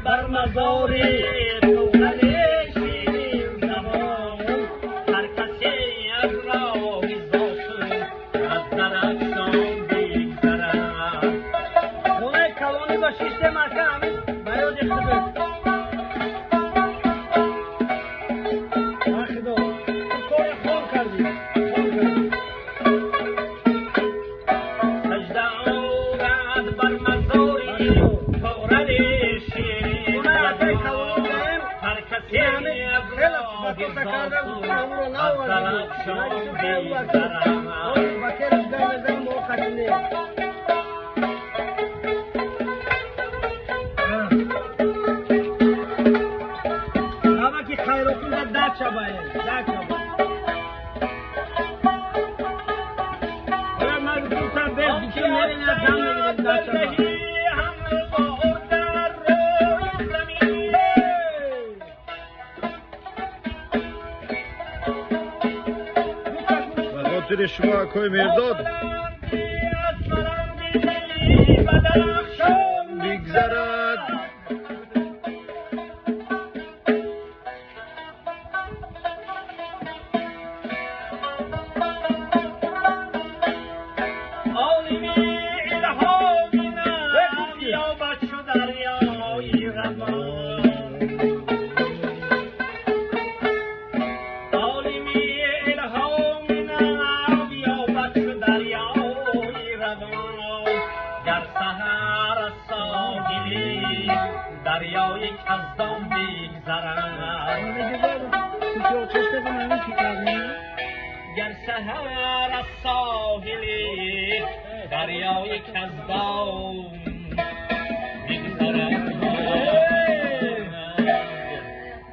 بر مزاری دولت شیرین زبان هر کسی از راه زاسون از درخشان بگذرد. خونه کلانی با شیشته مرکه همین بیاد اختبار شما کوی مرداد بگذرد دریای کزدان بگذرد گر سحر از ساحلی دریای کزدان